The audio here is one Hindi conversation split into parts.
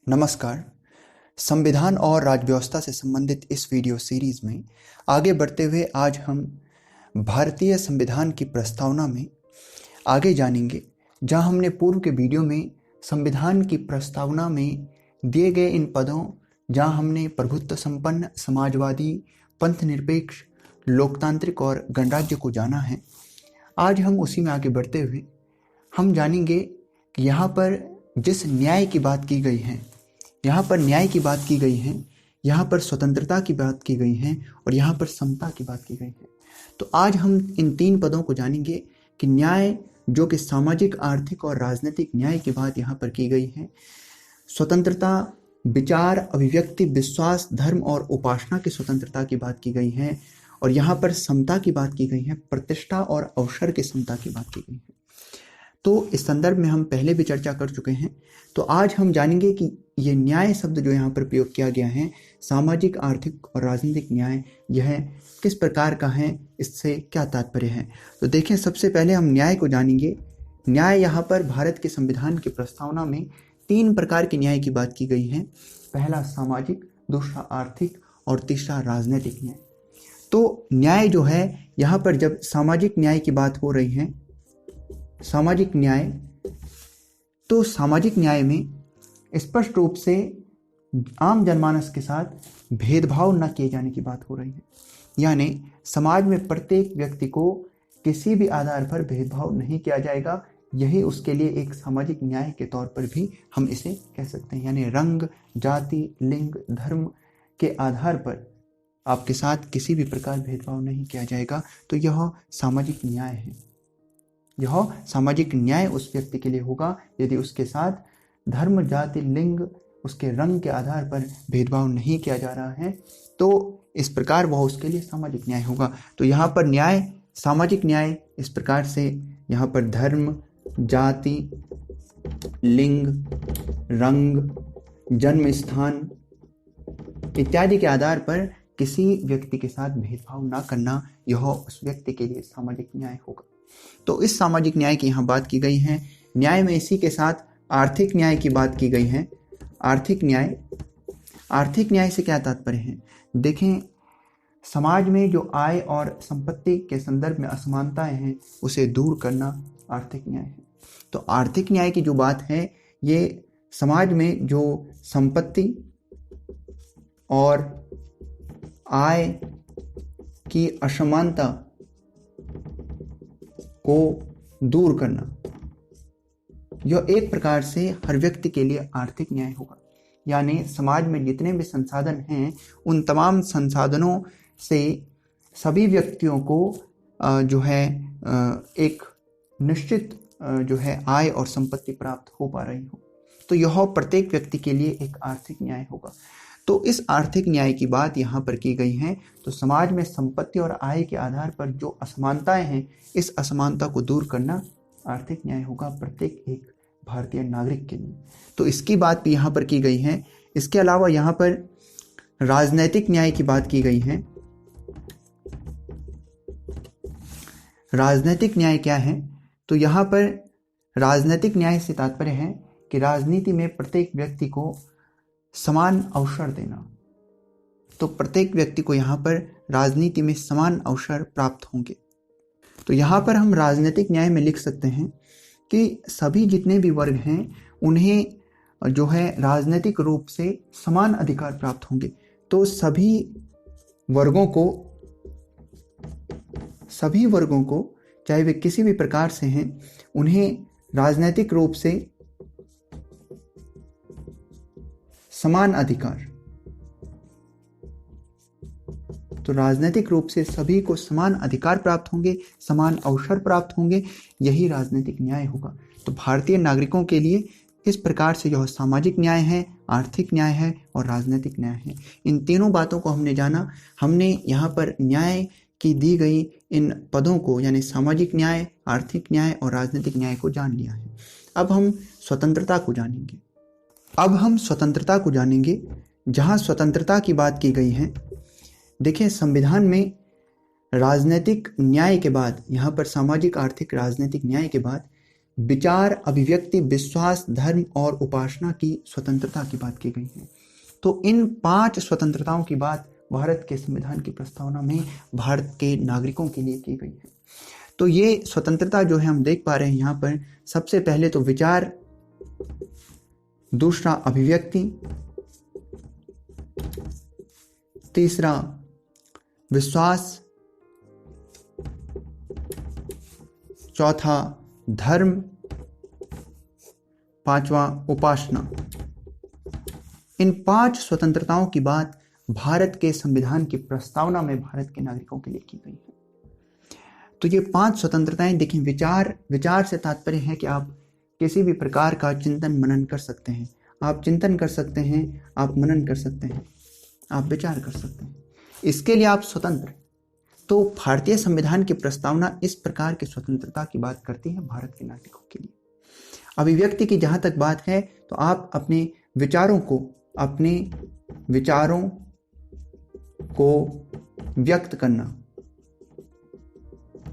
नमस्कार। संविधान और राज्य व्यवस्था से संबंधित इस वीडियो सीरीज में आगे बढ़ते हुए आज हम भारतीय संविधान की प्रस्तावना में आगे जानेंगे, जहां हमने पूर्व के वीडियो में संविधान की प्रस्तावना में दिए गए इन पदों, जहां हमने प्रभुत्व संपन्न, समाजवादी, पंथ निरपेक्ष, लोकतांत्रिक और गणराज्य को जाना है। आज हम उसी में आगे बढ़ते हुए हम जानेंगे कि यहाँ पर जिस न्याय की बात की गई है, यहाँ पर न्याय की बात की गई है, यहाँ पर स्वतंत्रता की बात की गई है और यहाँ पर समता की बात की गई है। तो आज हम इन तीन पदों को जानेंगे कि न्याय जो कि सामाजिक, आर्थिक और राजनीतिक न्याय की बात यहाँ पर की गई है, स्वतंत्रता, विचार, अभिव्यक्ति, विश्वास, धर्म और उपासना की स्वतंत्रता की बात की गई है और यहाँ पर समता की बात की गई है, प्रतिष्ठा और अवसर की समता की बात की गई है। तो इस संदर्भ में हम पहले भी चर्चा कर चुके हैं। तो आज हम जानेंगे कि ये न्याय शब्द जो यहाँ पर प्रयोग किया गया है, सामाजिक, आर्थिक और राजनीतिक न्याय, यह किस प्रकार का है, इससे क्या तात्पर्य है। तो देखें, सबसे पहले हम न्याय को जानेंगे। न्याय यहाँ पर भारत के संविधान की प्रस्तावना में तीन प्रकार के न्याय की बात की गई है। पहला सामाजिक, दूसरा आर्थिक और तीसरा राजनीतिक न्याय। तो न्याय जो है यहाँ पर, जब सामाजिक न्याय की बात हो रही है, सामाजिक न्याय, तो सामाजिक न्याय में स्पष्ट रूप से आम जनमानस के साथ भेदभाव न किए जाने की बात हो रही है। यानी समाज में प्रत्येक व्यक्ति को किसी भी आधार पर भेदभाव नहीं किया जाएगा। यही उसके लिए एक सामाजिक न्याय के तौर पर भी हम इसे कह सकते हैं। यानी रंग, जाति, लिंग, धर्म के आधार पर आपके साथ किसी भी प्रकार भेदभाव नहीं किया जाएगा। तो यह सामाजिक न्याय है। यह सामाजिक न्याय उस व्यक्ति के लिए होगा यदि उसके साथ धर्म, जाति, लिंग, उसके रंग के आधार पर भेदभाव नहीं किया जा रहा है, तो इस प्रकार वह उसके लिए सामाजिक न्याय होगा। तो यहाँ पर न्याय, सामाजिक न्याय इस प्रकार से यहाँ पर धर्म, जाति, लिंग, रंग, जन्म स्थान इत्यादि के आधार पर किसी व्यक्ति के साथ भेदभाव ना करना, यह उस व्यक्ति के लिए सामाजिक न्याय होगा। तो इस सामाजिक न्याय की यहाँ बात की गई है। न्याय में इसी के साथ आर्थिक न्याय की बात की गई है। आर्थिक न्याय, आर्थिक न्याय से क्या तात्पर्य है? देखें, समाज में जो आय और संपत्ति के संदर्भ में असमानताएं हैं, उसे दूर करना आर्थिक न्याय है। तो आर्थिक न्याय की जो बात है, ये समाज में जो संपत्ति और आय की असमानता को दूर करना, यह एक प्रकार से हर व्यक्ति के लिए आर्थिक न्याय होगा। यानी समाज में जितने भी संसाधन हैं, उन तमाम संसाधनों से सभी व्यक्तियों को जो है एक निश्चित जो है आय और संपत्ति प्राप्त हो पा रही हो। तो यह प्रत्येक व्यक्ति के लिए एक आर्थिक न्याय होगा। तो इस आर्थिक न्याय की बात यहाँ पर की गई है। तो समाज में संपत्ति और आय के आधार पर जो असमानताएं हैं, इस असमानता को दूर करना आर्थिक न्याय होगा प्रत्येक एक भारतीय नागरिक के लिए। तो इसकी बात भी यहाँ पर की गई है। इसके अलावा यहाँ पर राजनैतिक न्याय की बात की गई है। राजनैतिक न्याय क्या है? तो यहाँ पर राजनैतिक न्याय से तात्पर्य है कि राजनीति में प्रत्येक व्यक्ति को समान अवसर देना। तो प्रत्येक व्यक्ति को यहाँ पर राजनीति में समान अवसर प्राप्त होंगे। तो यहाँ पर हम राजनीतिक न्याय में लिख सकते हैं कि सभी जितने भी वर्ग हैं, उन्हें जो है राजनीतिक रूप से समान अधिकार प्राप्त होंगे। तो सभी वर्गों को चाहे वे किसी भी प्रकार से हैं, उन्हें राजनीतिक रूप से समान अधिकार, तो राजनीतिक रूप से सभी को समान अधिकार प्राप्त होंगे, समान अवसर प्राप्त होंगे, यही राजनीतिक न्याय होगा। तो भारतीय नागरिकों के लिए इस प्रकार से यह सामाजिक न्याय है, आर्थिक न्याय है और राजनीतिक न्याय है। इन तीनों बातों को हमने जाना। हमने यहाँ पर न्याय की दी गई इन पदों को, यानी सामाजिक न्याय, आर्थिक न्याय और राजनीतिक न्याय को जान लिया है। अब हम स्वतंत्रता को जानेंगे। जहाँ स्वतंत्रता की बात की गई है। देखिए, संविधान में राजनीतिक न्याय के बाद, यहाँ पर सामाजिक, आर्थिक, राजनीतिक न्याय के बाद विचार, अभिव्यक्ति, विश्वास, धर्म और उपासना की स्वतंत्रता की बात की गई है। तो इन 5 स्वतंत्रताओं की बात भारत के संविधान की प्रस्तावना में भारत के नागरिकों के लिए की गई है। तो ये स्वतंत्रता जो है हम देख पा रहे हैं यहाँ पर, सबसे पहले तो विचार, दूसरा अभिव्यक्ति, तीसरा विश्वास, चौथा धर्म, पांचवा उपासना। इन 5 स्वतंत्रताओं की बात भारत के संविधान की प्रस्तावना में भारत के नागरिकों के लिए की गई है। तो ये 5 स्वतंत्रताएं देखिए, विचार से तात्पर्य है कि आप किसी भी प्रकार का चिंतन मनन कर सकते हैं। आप चिंतन कर सकते हैं, आप मनन कर सकते हैं, आप विचार कर सकते हैं, इसके लिए आप स्वतंत्र हैं। तो भारतीय संविधान की प्रस्तावना इस प्रकार की स्वतंत्रता की बात करती है भारत के नागरिकों के लिए। अभिव्यक्ति की जहां तक बात है तो आप अपने विचारों को व्यक्त करना,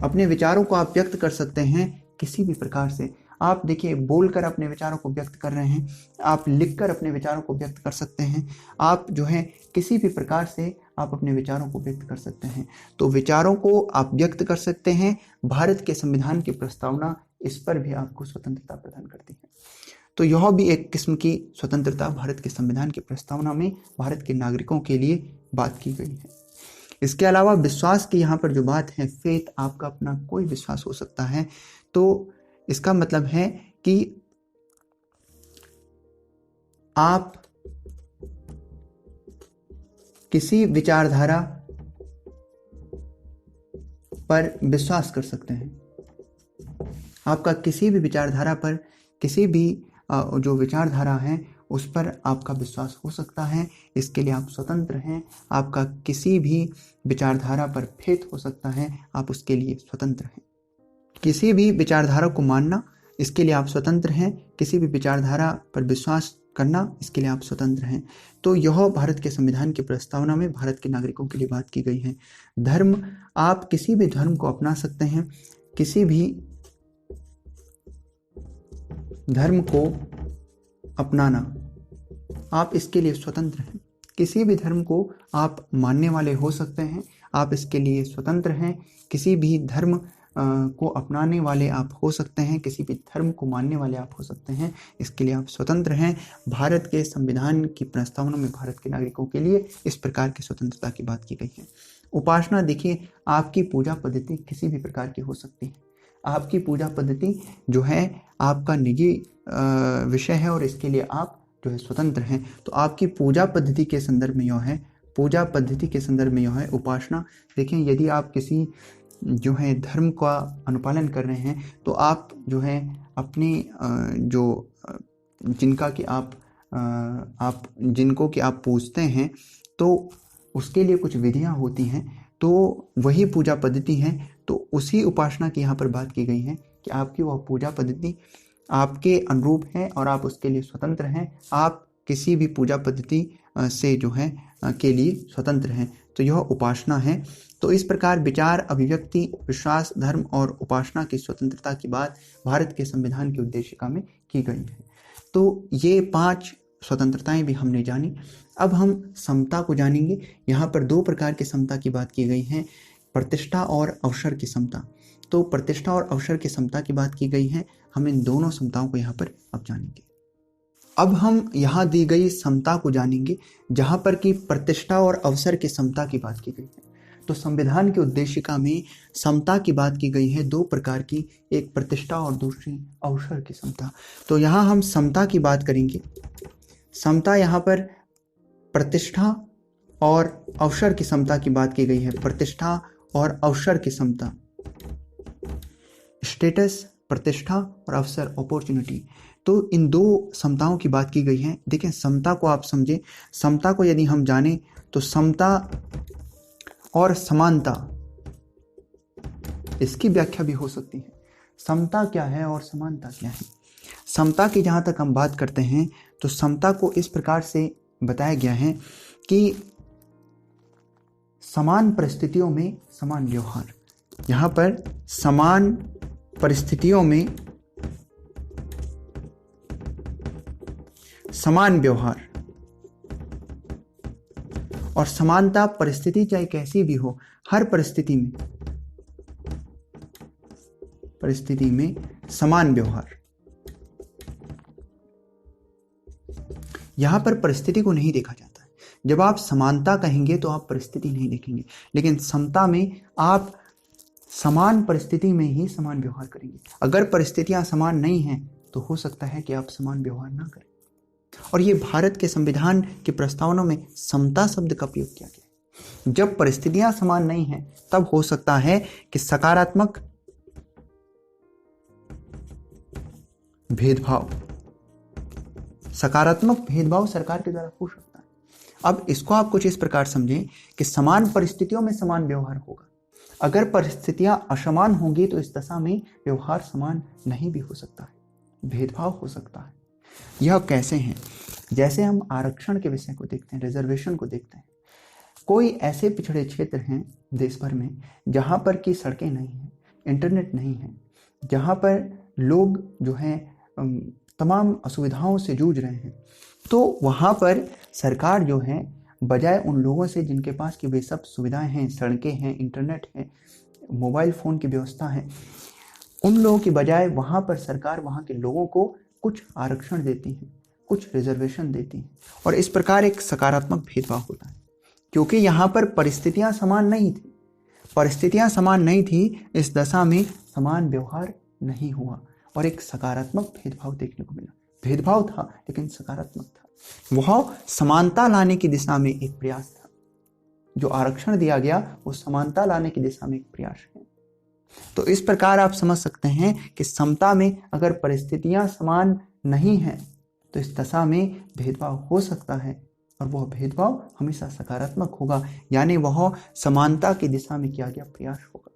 अपने विचारों को आप व्यक्त कर सकते हैं किसी भी प्रकार से। आप देखिए, बोलकर अपने विचारों को व्यक्त कर रहे हैं, आप लिखकर अपने विचारों को व्यक्त कर सकते हैं, आप जो है किसी भी प्रकार से आप अपने विचारों को व्यक्त कर सकते हैं। तो विचारों को आप व्यक्त कर सकते हैं। भारत के संविधान की प्रस्तावना इस पर भी आपको स्वतंत्रता प्रदान करती है। तो यह भी एक किस्म की स्वतंत्रता भारत के संविधान की प्रस्तावना में भारत के नागरिकों के लिए बात की गई है। इसके अलावा विश्वास की यहाँ पर जो बात है, फेथ, आपका अपना कोई विश्वास हो सकता है। तो इसका मतलब है कि आप किसी विचारधारा पर विश्वास कर सकते हैं। आपका किसी भी विचारधारा पर, किसी भी जो विचारधारा है उस पर आपका विश्वास हो सकता है। इसके लिए आप स्वतंत्र हैं। आपका किसी भी विचारधारा पर फेथ हो सकता है, आप उसके लिए स्वतंत्र हैं। किसी भी विचारधारा को मानना, इसके लिए आप स्वतंत्र हैं। किसी भी विचारधारा पर विश्वास करना, इसके लिए आप स्वतंत्र हैं। तो यह भारत के संविधान की प्रस्तावना में भारत के नागरिकों के लिए बात की गई है। धर्म, आप किसी भी धर्म को अपना सकते हैं। किसी भी धर्म को अपनाना, आप इसके लिए स्वतंत्र हैं। किसी भी धर्म को आप मानने वाले हो सकते हैं, आप इसके लिए स्वतंत्र हैं। किसी भी धर्म को अपनाने वाले आप हो सकते हैं, किसी भी धर्म को मानने वाले आप हो सकते हैं, इसके लिए आप स्वतंत्र हैं। भारत के संविधान की प्रस्तावना में भारत के नागरिकों के लिए इस प्रकार की स्वतंत्रता की बात की गई है। उपासना, देखिए, आपकी पूजा पद्धति किसी भी प्रकार की हो सकती है। आपकी पूजा पद्धति जो है आपका निजी विषय है और इसके लिए आप जो है स्वतंत्र हैं। तो आपकी पूजा पद्धति के संदर्भ में यह है, पूजा पद्धति के संदर्भ में यह है उपासना। देखें, यदि आप किसी जो है धर्म का अनुपालन कर रहे हैं तो आप जो है अपने जिनको कि आप पूजते हैं, तो उसके लिए कुछ विधियां होती हैं, तो वही पूजा पद्धति है। तो उसी उपासना की यहाँ पर बात की गई है कि आपकी वह पूजा पद्धति आपके अनुरूप है और आप उसके लिए स्वतंत्र हैं। आप किसी भी पूजा पद्धति से जो है के लिए स्वतंत्र हैं। तो यह उपासना है। तो इस प्रकार विचार, अभिव्यक्ति, विश्वास, धर्म और उपासना की स्वतंत्रता की बात भारत के संविधान की उद्देशिका में की गई है। तो ये 5 स्वतंत्रताएं भी हमने जानी। अब हम समता को जानेंगे। यहाँ पर 2 प्रकार की समता की बात की गई है, प्रतिष्ठा और अवसर की समता। तो प्रतिष्ठा और अवसर की समता की बात की गई है। हम इन दोनों समताओं को यहाँ पर अब जानेंगे। अब हम यहाँ दी गई समता को जानेंगे जहाँ पर कि प्रतिष्ठा और अवसर की समता की बात की गई है। तो संविधान की उद्देशिका में समता की बात की गई है 2 प्रकार की, एक प्रतिष्ठा और दूसरी अवसर की समता। तो यहाँ हम समता की बात करेंगे। समता, यहाँ पर प्रतिष्ठा और अवसर की समता की बात की गई है। प्रतिष्ठा और अवसर की समता, स्टेटस, प्रतिष्ठा और अवसर, अपॉर्चुनिटी। तो इन 2 समताओं की बात की गई है। देखें, समता को आप समझें। समता को यदि हम जानें तो समता और समानता, इसकी व्याख्या भी हो सकती है। समता क्या है और समानता क्या है? समता की जहाँ तक हम बात करते हैं तो समता को इस प्रकार से बताया गया है कि समान परिस्थितियों में समान व्यवहार। यहाँ पर समान परिस्थितियों में समान व्यवहार। और समानता परिस्थिति चाहे कैसी भी हो, हर परिस्थिति में समान व्यवहार। यहां पर परिस्थिति को नहीं देखा जाता है। जब आप समानता कहेंगे तो आप परिस्थिति नहीं देखेंगे, लेकिन समता में आप समान परिस्थिति में ही समान व्यवहार करेंगे। अगर परिस्थितियां समान नहीं हैं तो हो सकता है कि आप समान व्यवहार ना करें। और ये भारत के संविधान की प्रस्तावना में समता शब्द का प्रयोग किया गया है। जब परिस्थितियां समान नहीं हैं तब हो सकता है कि सकारात्मक भेदभाव सरकार के द्वारा हो सकता है। अब इसको आप कुछ इस प्रकार समझें कि समान परिस्थितियों में समान व्यवहार होगा। अगर परिस्थितियां असमान होंगी तो इस दशा में व्यवहार समान नहीं भी हो सकता है, भेदभाव हो सकता है। यह कैसे हैं? जैसे हम आरक्षण के विषय को देखते हैं, रिजर्वेशन को देखते हैं। कोई ऐसे पिछड़े क्षेत्र हैं देश भर में जहां पर की सड़कें नहीं हैं, इंटरनेट नहीं है, जहां पर लोग जो हैं तमाम असुविधाओं से जूझ रहे हैं, तो वहां पर सरकार जो है बजाय उन लोगों से जिनके पास की वे सब सुविधाएं हैं, सड़कें हैं, इंटरनेट है, मोबाइल फ़ोन की व्यवस्था है, उन लोगों की बजाय वहां पर सरकार वहां के लोगों को कुछ आरक्षण देती है, कुछ रिजर्वेशन देती है। और इस प्रकार एक सकारात्मक भेदभाव होता है, क्योंकि यहाँ पर परिस्थितियाँ समान नहीं थी। इस दशा में समान व्यवहार नहीं हुआ और एक सकारात्मक भेदभाव देखने को मिला। भेदभाव था लेकिन सकारात्मक था। वह समानता लाने की दिशा में एक प्रयास था। जो आरक्षण दिया गया वो समानता लाने की दिशा में एक प्रयास है। तो इस प्रकार आप समझ सकते हैं कि समता में अगर परिस्थितियां समान नहीं हैं तो इस दशा में भेदभाव हो सकता है, और वह भेदभाव हमेशा सकारात्मक होगा, यानी वह समानता की दिशा में किया गया प्रयास होगा।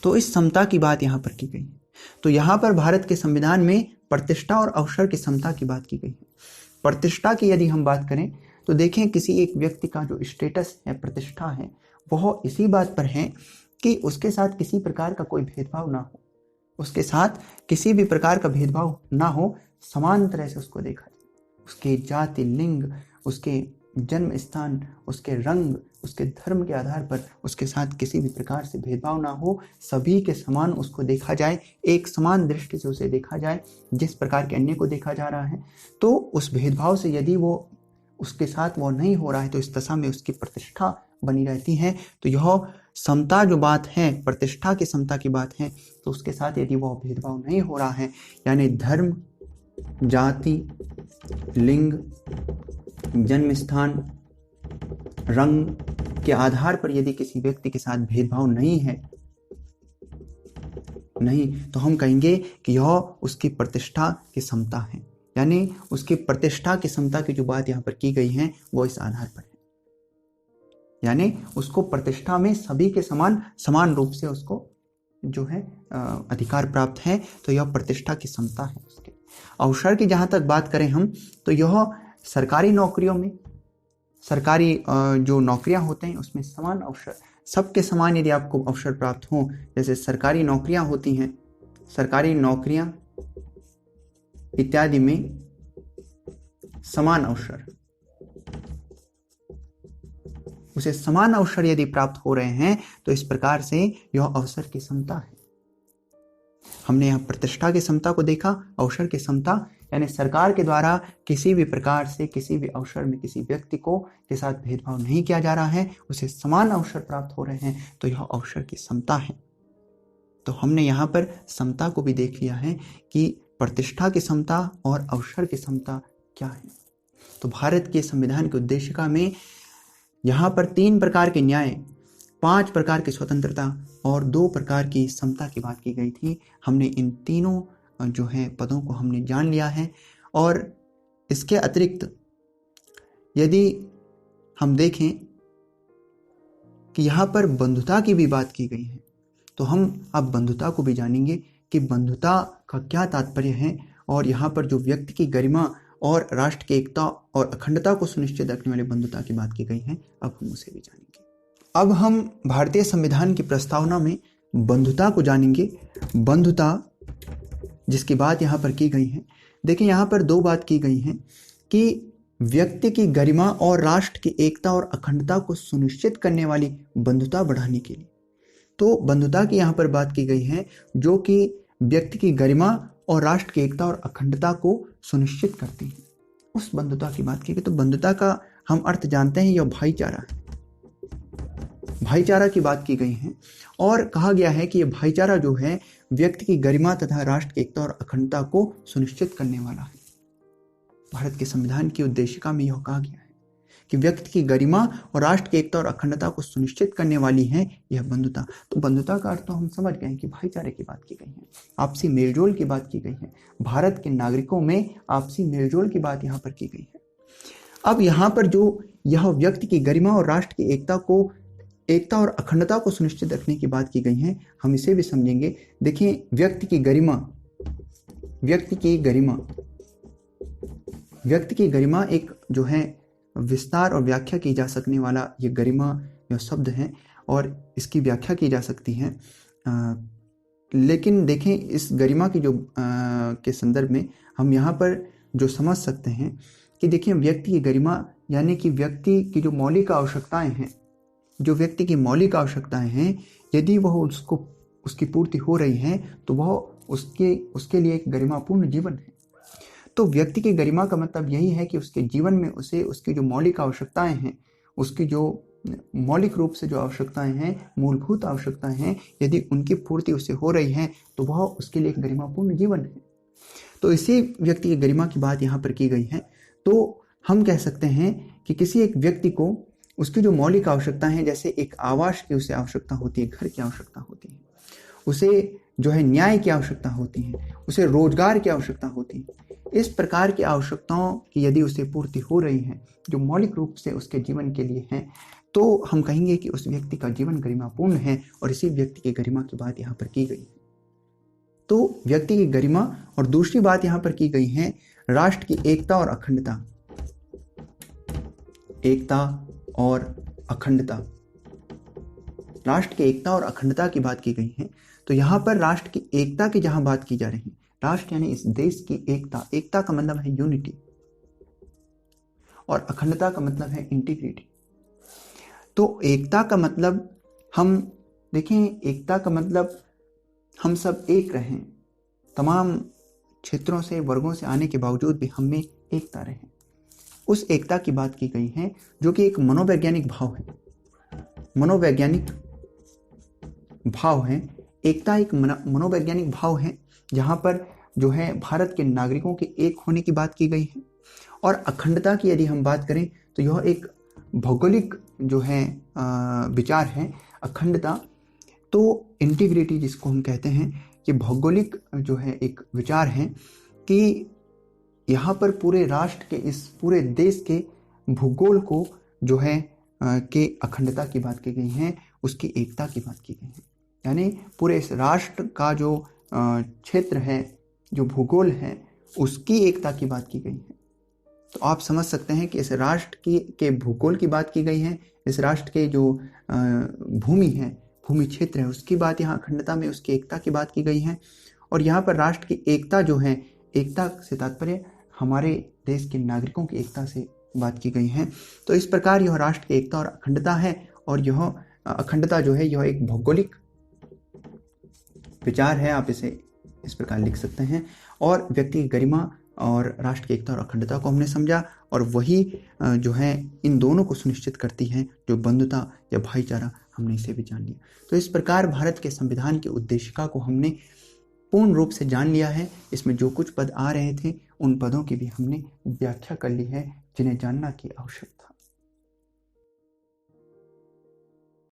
तो इस समता की बात यहाँ पर की गई है। तो यहाँ पर भारत के संविधान में प्रतिष्ठा और अवसर की समता की बात की गई है। प्रतिष्ठा की यदि हम बात करें तो देखें, किसी एक व्यक्ति का जो स्टेटस है, प्रतिष्ठा है, वह इसी बात पर है कि उसके साथ किसी प्रकार का कोई भेदभाव ना हो, उसके साथ किसी भी प्रकार का भेदभाव ना हो, समान तरह से उसको देखा जाए। उसके जाति, लिंग, उसके जन्म स्थान, उसके रंग, उसके धर्म के आधार पर उसके साथ किसी भी प्रकार से भेदभाव ना हो, सभी के समान उसको देखा जाए, एक समान दृष्टि से उसे देखा जाए। जिस प्रकार के अन्य को देखा जा रहा है, तो उस भेदभाव से यदि वो उसके साथ वो नहीं हो रहा है तो इस दशा में उसकी प्रतिष्ठा बनी रहती है। तो यह समता जो बात है, प्रतिष्ठा की समता की बात है, तो उसके साथ यदि वह भेदभाव नहीं हो रहा है, यानी धर्म, जाति, लिंग, जन्म स्थान, रंग के आधार पर यदि किसी व्यक्ति के साथ भेदभाव नहीं तो हम कहेंगे कि यह उसकी प्रतिष्ठा की समता है। यानी उसकी प्रतिष्ठा की समता की जो बात यहाँ पर की गई है वो इस आधार पर है, यानी उसको प्रतिष्ठा में सभी के समान रूप से उसको जो है अधिकार प्राप्त है। तो यह प्रतिष्ठा की समता है उसके। अवसर की जहाँ तक बात करें हम, तो यह सरकारी नौकरियों में, सरकारी जो नौकरियां होते हैं उसमें समान अवसर, सबके समान यदि आपको अवसर प्राप्त हो, जैसे सरकारी नौकरियां होती हैं, सरकारी नौकरियां इत्यादि में समान अवसर, उसे समान अवसर यदि प्राप्त हो रहे हैं तो इस प्रकार से यह अवसर की समता है। हमने यहाँ प्रतिष्ठा की समता को देखा, अवसर की समता यानी सरकार के द्वारा किसी भी प्रकार से किसी भी अवसर में किसी व्यक्ति को के साथ भेदभाव नहीं किया जा रहा है, उसे समान अवसर प्राप्त हो रहे हैं, तो यह अवसर की समता है। तो हमने यहाँ पर समता को भी देख लिया है कि प्रतिष्ठा की समता और अवसर की समता क्या है। तो भारत के संविधान की उद्देशिका में यहाँ पर 3 प्रकार के न्याय, 5 प्रकार की स्वतंत्रता और 2 प्रकार की समता की बात की गई थी। हमने इन तीनों जो है पदों को हमने जान लिया है। और इसके अतिरिक्त यदि हम देखें कि यहाँ पर बंधुता की भी बात की गई है, तो हम अब बंधुता को भी जानेंगे कि बंधुता का क्या तात्पर्य है, और यहाँ पर जो व्यक्ति की गरिमा और राष्ट्र की एकता और अखंडता को सुनिश्चित रखने वाली बंधुता की बात की गई है, अब हम उसे भी जानेंगे। अब हम भारतीय संविधान की प्रस्तावना में बंधुता को जानेंगे। बंधुता जिसकी बात यहाँ पर की गई है, देखिए यहाँ पर दो बात की गई है कि व्यक्ति की गरिमा और राष्ट्र की एकता और अखंडता को सुनिश्चित करने वाली बंधुता बढ़ाने के लिए। तो बंधुता की यहाँ पर बात की गई है जो कि व्यक्ति की गरिमा और राष्ट्र की एकता और अखंडता को सुनिश्चित करती है, उस बंधुता की बात की गई। तो बंधुता का हम अर्थ जानते हैं, यह भाईचारा है। भाईचारा की बात की गई है और कहा गया है कि यह भाईचारा जो है व्यक्ति की गरिमा तथा राष्ट्र की एकता और अखंडता को सुनिश्चित करने वाला है। भारत के संविधान की उद्देशिका में यह कहा गया है कि व्यक्ति की गरिमा और राष्ट्र की एकता और अखंडता को सुनिश्चित करने वाली है यह बंधुता। तो बंधुता का अर्थ तो हम समझ गए कि भाईचारे की बात की गई है, आपसी मेलजोल की बात की गई है, भारत के नागरिकों में आपसी मेलजोल की बात यहाँ पर की गई है। अब यहाँ पर जो यह व्यक्ति की गरिमा और राष्ट्र की एकता और अखंडता को सुनिश्चित रखने की बात की गई है, हम इसे भी समझेंगे। देखिए व्यक्ति की गरिमा एक जो है विस्तार और व्याख्या की जा सकने वाला ये गरिमा यह शब्द है और इसकी व्याख्या की जा सकती है। लेकिन देखें इस गरिमा की जो के संदर्भ में हम यहाँ पर जो समझ सकते हैं कि देखिए व्यक्ति की गरिमा यानी कि व्यक्ति की जो मौलिक आवश्यकताएं हैं, यदि वह उसकी पूर्ति हो रही है तो वह उसके लिए एक गरिमापूर्ण जीवन है। तो व्यक्ति की गरिमा का मतलब यही है कि उसके जीवन में उसे उसकी जो मौलिक आवश्यकताएं हैं, उसकी जो मौलिक रूप से जो आवश्यकताएं हैं, मूलभूत आवश्यकताएं हैं, यदि उनकी पूर्ति उससे हो रही है तो वह उसके लिए एक गरिमापूर्ण जीवन है। तो इसी व्यक्ति की गरिमा की बात यहाँ पर की गई है। तो हम कह सकते हैं कि किसी एक व्यक्ति को उसकी जो मौलिक आवश्यकताएं हैं, जैसे एक आवास की उसे आवश्यकता होती है, घर की आवश्यकता होती है, उसे जो है न्याय की आवश्यकता होती है, उसे रोजगार की आवश्यकता होती है। इस प्रकार की आवश्यकताओं की यदि उसे पूर्ति हो रही है जो मौलिक रूप से उसके जीवन के लिए है, तो हम कहेंगे कि उस व्यक्ति का जीवन गरिमापूर्ण है और इसी व्यक्ति की गरिमा की बात यहाँ पर की गई है। तो व्यक्ति की गरिमा और दूसरी बात यहाँ पर की गई है राष्ट्र की एकता और अखंडता। राष्ट्र की एकता और अखंडता की बात की गई है। तो यहाँ पर राष्ट्र की एकता की जहां बात की जा रही है, राष्ट्र यानी इस देश की एकता का मतलब है यूनिटी और अखंडता का मतलब है इंटीग्रिटी। तो एकता का मतलब हम देखें, एकता का मतलब हम सब एक रहें, तमाम क्षेत्रों से वर्गों से आने के बावजूद भी हम में एकता रहे, उस एकता की बात की गई है जो कि एक मनोवैज्ञानिक भाव है। एकता एक मनोवैज्ञानिक भाव है जहाँ पर जो है भारत के नागरिकों के एक होने की बात की गई है। और अखंडता की यदि हम बात करें तो यह एक भौगोलिक जो है विचार है। अखंडता तो इंटीग्रिटी जिसको हम कहते हैं, ये भौगोलिक जो है एक विचार है कि यहाँ पर पूरे राष्ट्र के, इस पूरे देश के भूगोल को जो है के अखंडता की बात की गई है, उसकी एकता की बात की गई है। यानी पूरे इस राष्ट्र का जो क्षेत्र है, जो भूगोल है, उसकी एकता की बात की गई है। तो आप समझ सकते हैं कि इस राष्ट्र के भूगोल की बात की गई है, इस राष्ट्र के जो भूमि क्षेत्र है उसकी बात यहाँ अखंडता में, उसकी एकता की बात की गई है। और यहाँ पर राष्ट्र की एकता जो है, एकता से तात्पर्य हमारे देश के नागरिकों की एकता से बात की गई है। तो इस प्रकार यह राष्ट्र की एकता और अखंडता है और यह अखंडता जो है यह एक भौगोलिक विचार है, आप इसे इस प्रकार लिख सकते हैं। और व्यक्ति की गरिमा और राष्ट्र की एकता और अखंडता को हमने समझा और वही जो है इन दोनों को सुनिश्चित करती है जो बंधुता या भाईचारा, हमने इसे भी जान लिया। तो इस प्रकार भारत के संविधान की उद्देशिका को हमने पूर्ण रूप से जान लिया है। इसमें जो कुछ पद आ रहे थे उन पदों की भी हमने व्याख्या कर ली है जिन्हें जानना की आवश्यकता।